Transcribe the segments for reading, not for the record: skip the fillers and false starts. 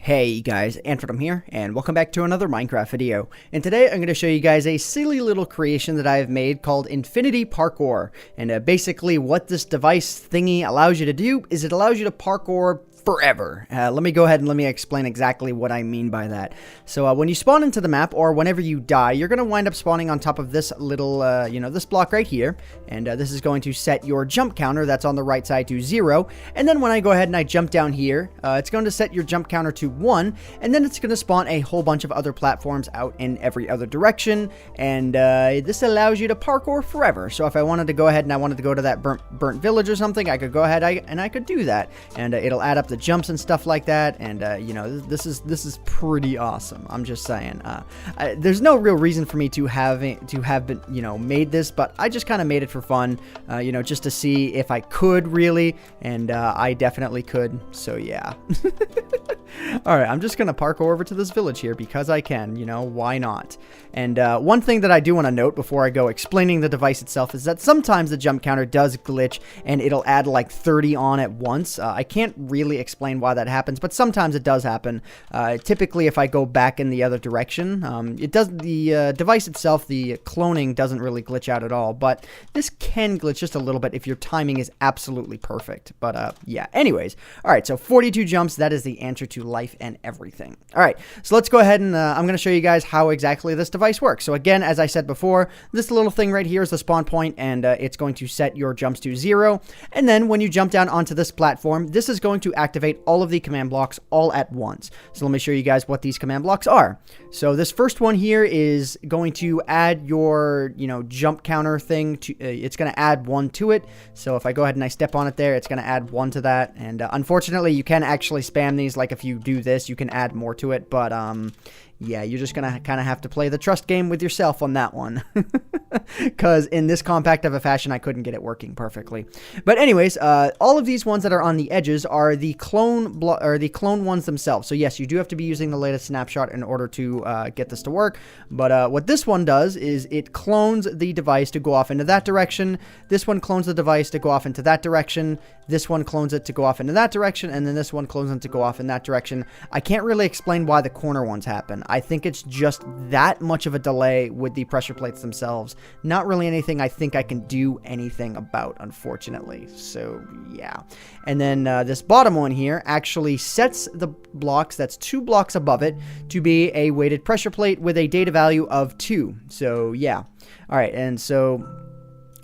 Hey guys, Antrim here, and welcome back to another Minecraft video. And today I'm going to show you guys a silly little creation that I have made called Infinity Parkour. And basically what this device thingy allows you to do is it allows you to parkour forever. Let me go ahead and let me explain exactly what I mean by that. So when you spawn into the map, or whenever you die, you're going to wind up spawning on top of this little, this block right here. And this is going to set your jump counter that's on the right side to 0. And then when I go ahead and I jump down here, it's going to set your jump counter to 1. And then it's going to spawn a whole bunch of other platforms out in every other direction. And this allows you to parkour forever. So if I wanted to go ahead and I wanted to go to that burnt village or something, I could go ahead and I could do that. And it'll add up the jumps and stuff like that, and this is pretty awesome. I'm just saying. There's no real reason for me to have been made this, but I just kind of made it for fun, just to see if I could really, and I definitely could. So yeah. All right, I'm just gonna parkour over to this village here because I can. Why not? And one thing that I do want to note before I go explaining the device itself is that sometimes the jump counter does glitch and it'll add like 30 on at once. I can't really explain why that happens, but sometimes it does happen. Typically, if I go back in the other direction, the device itself, the cloning doesn't really glitch out at all, but this can glitch just a little bit if your timing is absolutely perfect. But yeah, anyways. All right, so 42 jumps, that is the answer to life and everything. All right, so let's go ahead and I'm going to show you guys how exactly this device works. So again, as I said before, this little thing right here is the spawn point, and it's going to set your jumps to 0. And then when you jump down onto this platform, this is going to activate all of the command blocks all at once. So let me show you guys what these command blocks are. So this first one here is going to add your, jump counter thing to, it's going to add 1 to it. So if I go ahead and I step on it there, it's going to add 1 to that. And unfortunately, you can actually spam these. Like if you do this, you can add more to it. But yeah, you're just going to kind of have to play the trust game with yourself on that one. Because in this compact of a fashion, I couldn't get it working perfectly. But anyways, all of these ones that are on the edges are the clone ones themselves. So yes, you do have to be using the latest snapshot in order to get this to work. But what this one does is it clones the device to go off into that direction. This one clones the device to go off into that direction. This one clones it to go off into that direction. And then this one clones it to go off in that direction. I can't really explain why the corner ones happen. I think it's just that much of a delay with the pressure plates themselves. Not really anything I think I can do anything about, unfortunately. So, yeah. And then this bottom one here actually sets the blocks, that's 2 blocks above it, to be a weighted pressure plate with a data value of 2. So, yeah. All right, and so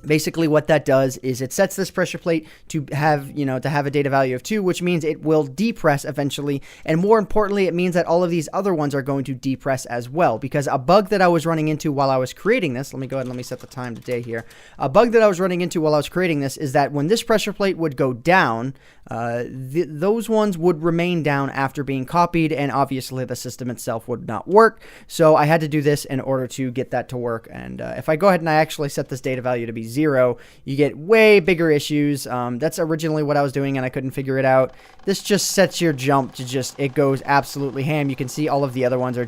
basically what that does is it sets this pressure plate to have, a data value of 2, which means it will depress eventually. And more importantly, it means that all of these other ones are going to depress as well, because a bug that I was running into while I was creating this, let me go ahead and let me set the time today here. A bug that I was running into while I was creating this is that when this pressure plate would go down, those ones would remain down after being copied, and obviously the system itself would not work. So I had to do this in order to get that to work. And if I go ahead and I actually set this data value to be 0, you get way bigger issues. That's originally what I was doing and I couldn't figure it out. This just sets your jump to it goes absolutely ham. You can see all of the other ones are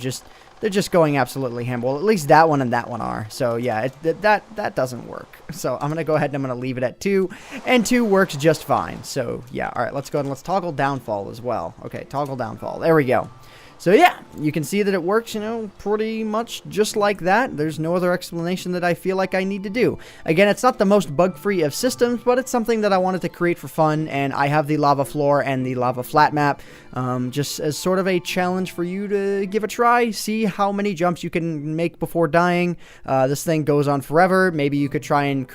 they're just going absolutely ham. Well, at least that one and that one are. So yeah, that doesn't work. So I'm going to go ahead and I'm going to leave it at 2, and 2 works just fine. So yeah, all right, let's go ahead and let's toggle downfall as well. Okay, toggle downfall. There we go. So yeah, you can see that it works, pretty much just like that. There's no other explanation that I feel like I need to do. Again, it's not the most bug-free of systems, but it's something that I wanted to create for fun, and I have the lava floor and the lava flat map just as sort of a challenge for you to give a try, see how many jumps you can make before dying. This thing goes on forever. Maybe you could try and,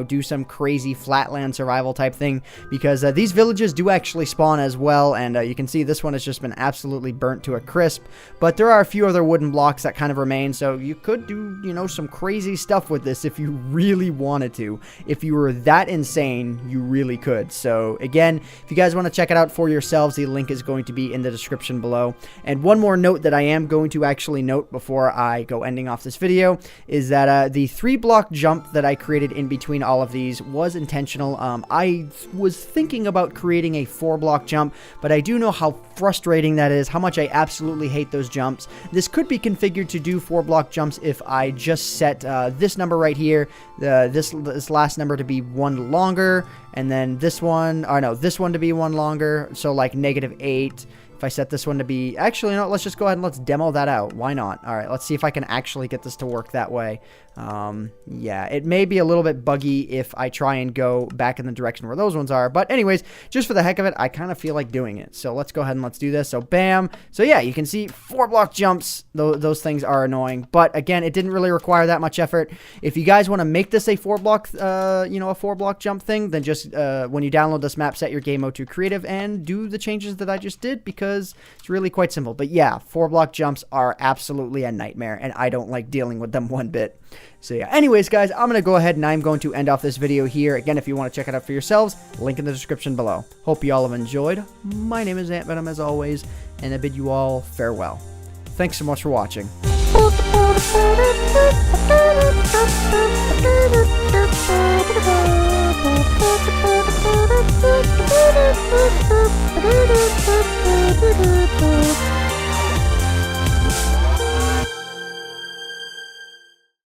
do some crazy flatland survival type thing, because these villages do actually spawn as well, and you can see this one has just been absolutely burnt to a crisp, but there are a few other wooden blocks that kind of remain, so you could do, some crazy stuff with this if you really wanted to. If you were that insane, you really could. So again, if you guys want to check it out for yourselves, the link is going to be in the description below. And one more note that I am going to actually note before I go ending off this video is that the 3-block jump that I created in between all of these was intentional. I was thinking about creating a 4-block jump, but I do know how frustrating that is, how much I absolutely hate those jumps. This could be configured to do 4-block jumps if I just set this number right here, this last number to be 1 longer, and then this one to be 1 longer, so like -8. If I set this one to be, actually, no, let's just go ahead and let's demo that out. Why not? All right, let's see if I can actually get this to work that way. Yeah, it may be a little bit buggy if I try and go back in the direction where those ones are. But anyways, just for the heck of it, I kind of feel like doing it. So let's go ahead and let's do this. So bam. So yeah, you can see 4-block jumps. Those things are annoying. But again, it didn't really require that much effort. If you guys want to make this a 4-block, a 4-block jump thing, then just when you download this map, set your game mode to creative and do the changes that I just did, because it's really quite simple. But yeah, 4-block jumps are absolutely a nightmare, and I don't like dealing with them one bit. So yeah, anyways, guys, I'm going to go ahead and I'm going to end off this video here. Again, if you want to check it out for yourselves, link in the description below. Hope you all have enjoyed. My name is Ant Venom, as always, and I bid you all farewell. Thanks so much for watching.